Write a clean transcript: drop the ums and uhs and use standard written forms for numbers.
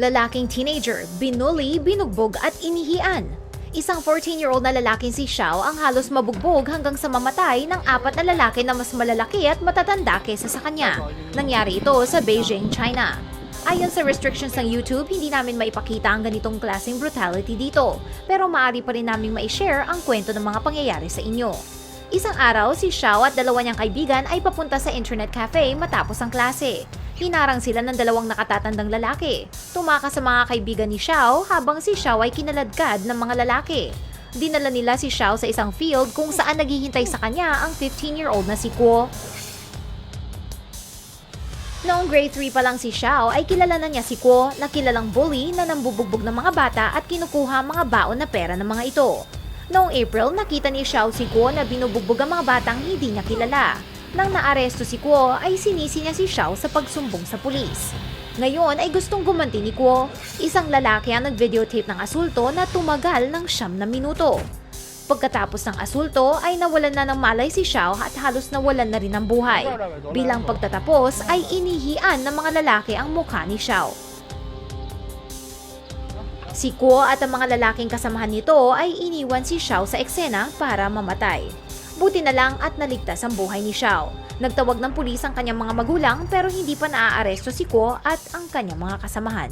Lalaking teenager, binuli, binugbog at inihian. Isang 14-year-old na lalaking si Xiao ang halos mabugbog hanggang sa mamatay ng 4 na lalaki na mas malalaki at matatanda kaysa sa kanya. Nangyari ito sa Beijing, China. Ayon sa restrictions ng YouTube, hindi namin maipakita ang ganitong klaseng brutality dito, pero maaari pa rin namin ma-share ang kwento ng mga pangyayari sa inyo. Isang araw, si Xiao at 2 niyang kaibigan ay papunta sa internet cafe matapos ang klase. Hinarang sila ng 2 nakatatandang lalaki. Tumakas sa mga kaibigan ni Xiao habang si Xiao ay kinaladkad ng mga lalaki. Dinala nila si Xiao sa isang field kung saan naghihintay sa kanya ang 15-year-old na si Kuo. Noong grade 3 pa lang si Xiao ay kilala na niya si Kuo na kilalang bully na nambubugbog ng mga bata at kinukuha ang mga baon na pera ng mga ito. Noong April, nakita ni Xiao si Kuo na binubugbog ang mga batang hindi niya kilala. Nang naaresto si Kuo ay sinisi niya si Xiao sa pagsumbong sa pulis. Ngayon ay gustong gumanti ni Kuo, isang lalaki ang nag-videotape ng asulto na tumagal ng 9 na minuto. Pagkatapos ng asulto ay nawalan na ng malay si Xiao at halos nawalan na rin ng buhay. Bilang pagtatapos ay inihian ng mga lalaki ang mukha ni Xiao. Si Kuo at ang mga lalaking kasamahan nito ay iniwan si Xiao sa eksena para mamatay. Buti na lang at naligtas ang buhay ni Xiao. Nagtawag ng pulis ang kanyang mga magulang pero hindi pa naaaresto si Kuo at ang kanyang mga kasamahan.